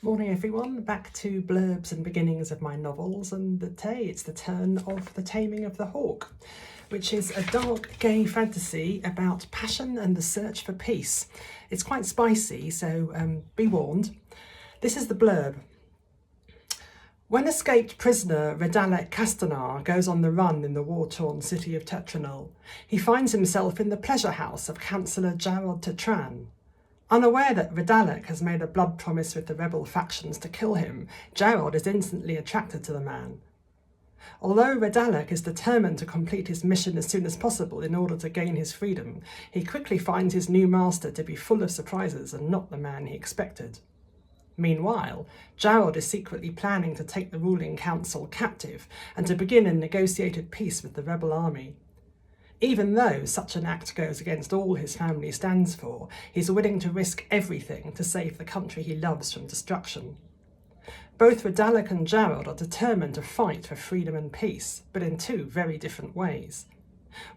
Morning everyone, back to blurbs and beginnings of my novels, and today it's the turn of The Taming of the Hawk, which is a dark gay fantasy about passion and the search for peace. It's quite spicy, so be warned. This is the blurb. When escaped prisoner Redalek Castanar goes on the run in the war-torn city of Tetranol, he finds himself in the pleasure house of Councillor Jarod Tetran. Unaware that Redalek has made a blood promise with the rebel factions to kill him, Jarod is instantly attracted to the man. Although Redalek is determined to complete his mission as soon as possible in order to gain his freedom, he quickly finds his new master to be full of surprises and not the man he expected. Meanwhile, Jarod is secretly planning to take the ruling council captive and to begin a negotiated peace with the rebel army. Even though such an act goes against all his family stands for, he's willing to risk everything to save the country he loves from destruction. Both Redalek and Jarod are determined to fight for freedom and peace, but in two very different ways.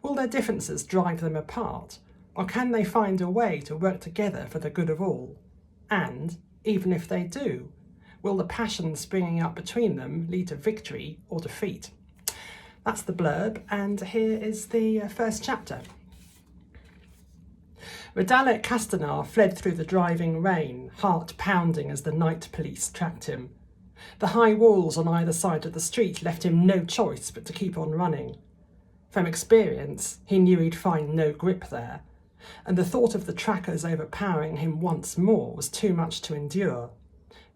Will their differences drive them apart, or can they find a way to work together for the good of all? And, even if they do, will the passion springing up between them lead to victory or defeat? That's the blurb, and here is the first chapter. Redalek Castanar fled through the driving rain, heart pounding as the night police tracked him. The high walls on either side of the street left him no choice but to keep on running. From experience, he knew he'd find no grip there, and the thought of the trackers overpowering him once more was too much to endure.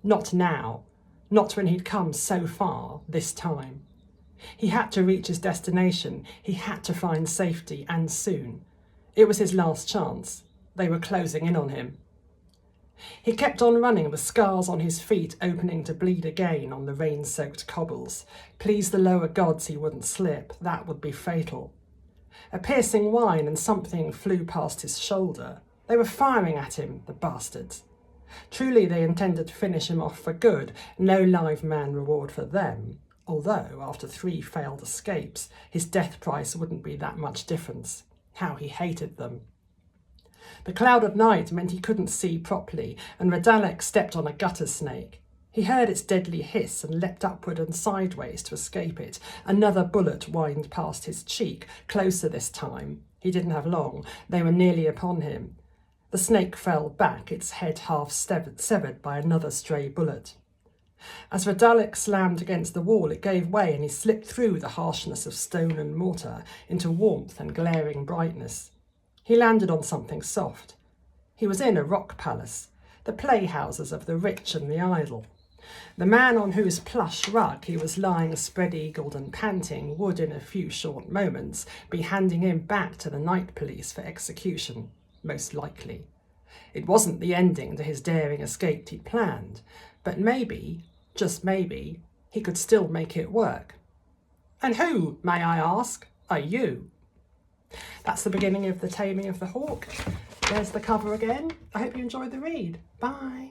Not now, not when he'd come so far this time. He had to reach his destination, he had to find safety, and soon. It was his last chance. They were closing in on him. He kept on running with scars on his feet opening to bleed again on the rain-soaked cobbles. Please the lower gods he wouldn't slip, that would be fatal. A piercing whine and something flew past his shoulder. They were firing at him, the bastards. Truly they intended to finish him off for good, no live man reward for them. Although, after 3 failed escapes, his death price wouldn't be that much difference. How he hated them. The cloud of night meant he couldn't see properly, and Redalek stepped on a gutter snake. He heard its deadly hiss and leapt upward and sideways to escape it. Another bullet whined past his cheek, closer this time. He didn't have long. They were nearly upon him. The snake fell back, its head half severed by another stray bullet. As Redalek slammed against the wall, it gave way and he slipped through the harshness of stone and mortar into warmth and glaring brightness. He landed on something soft. He was in a rock palace, the playhouses of the rich and the idle. The man on whose plush rug he was lying spread-eagled and panting would, in a few short moments, be handing him back to the night police for execution, most likely. It wasn't the ending to his daring escape he'd planned, but maybe, just maybe, he could still make it work. And who, may I ask, are you? That's the beginning of The Taming of the Hawk. There's the cover again. I hope you enjoyed the read. Bye.